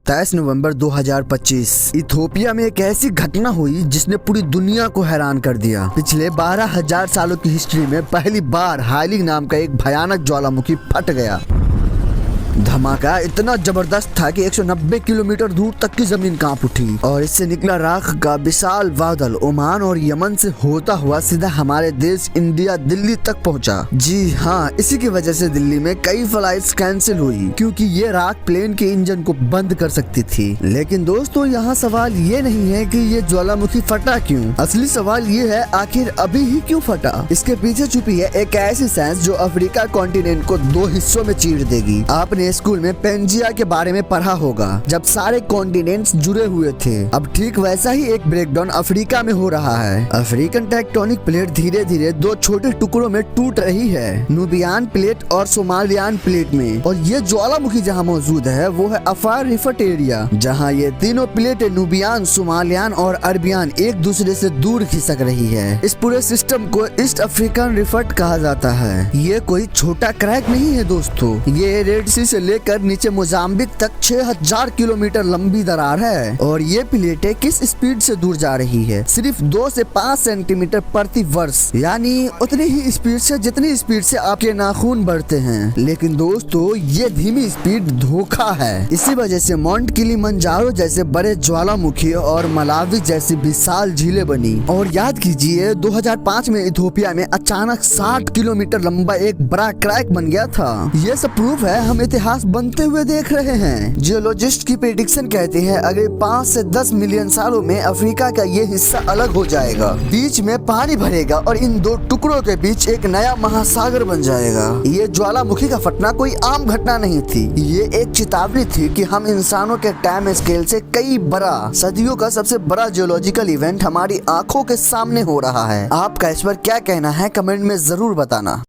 23 नवंबर 2025 Ethiopia में एक ऐसी घटना हुई जिसने पूरी दुनिया को हैरान कर दिया। पिछले 12,000 सालों की हिस्ट्री में पहली बार हाइलिंग नाम का एक भयानक ज्वालामुखी फट गया। धमाका इतना जबरदस्त था कि 190 किलोमीटर दूर तक की जमीन कांप उठी और इससे निकला राख का विशाल बादल ओमान और यमन से होता हुआ सीधा हमारे देश इंडिया दिल्ली तक पहुंचा। जी हाँ, इसी की वजह से दिल्ली में कई फ्लाइट्स कैंसिल हुई क्योंकि ये राख प्लेन के इंजन को बंद कर सकती थी। लेकिन दोस्तों, यहाँ सवाल ये नहीं है कि ये ज्वालामुखी फटा क्यों। असली सवाल ये है आखिर अभी ही क्यों फटा। इसके पीछे छुपी है एक ऐसी साइंस जो अफ्रीका कॉन्टिनेंट को 2 हिस्सों में चीर देगी। आपने स्कूल में पेंजिया के बारे में पढ़ा होगा, जब सारे कॉन्टिनेंट्स जुड़े हुए थे। अब ठीक वैसा ही एक ब्रेकडाउन अफ्रीका में हो रहा है। अफ्रीकन टेक्टोनिक प्लेट धीरे धीरे 2 छोटे टुकड़ों में टूट रही है, नुबियान प्लेट और सोमालियान प्लेट में। और ये ज्वालामुखी जहाँ मौजूद है वो है अफार रिफ्ट एरिया, जहाँ ये तीनों प्लेटें नुबियान, सोमालियान और अरबियान एक दूसरे से दूर खिसक रही है। इस पूरे सिस्टम को ईस्ट अफ्रीकन रिफ्ट कहा जाता है। ये कोई छोटा क्रैक नहीं है दोस्तों, ये रेड सी से लेकर नीचे मोजाम्बिक तक 6000 किलोमीटर लंबी दरार है। और ये प्लेटें किस स्पीड से दूर जा रही है? सिर्फ 2 से 5 सेंटीमीटर प्रति वर्ष, यानी उतनी ही स्पीड से जितनी स्पीड से आपके नाखून बढ़ते हैं। लेकिन दोस्तों, ये धीमी स्पीड धोखा है। इसी वजह से माउंट किलिमंजारो जैसे बड़े ज्वालामुखी और मलावी जैसी विशाल झीलें बनी। और याद कीजिए 2005 में इथियोपिया में अचानक 60 किलोमीटर लंबा एक बड़ा क्रैक बन गया था। ये सब प्रूफ है हम इतिहास बनते हुए देख रहे हैं। जियोलॉजिस्ट की प्रेडिक्शन कहते हैं अगले 5 से 10 मिलियन सालों में अफ्रीका का ये हिस्सा अलग हो जाएगा, बीच में पानी भरेगा और इन 2 टुकड़ों के बीच एक नया महासागर बन जाएगा। ये ज्वालामुखी का फटना कोई आम घटना नहीं थी, ये एक चेतावनी थी कि हम इंसानों के टाइम स्केल से कई बड़ा, सदियों का सबसे बड़ा जियोलॉजिकल इवेंट हमारी आंखों के सामने हो रहा है। आपका इस पर क्या कहना है कमेंट में जरूर बताना।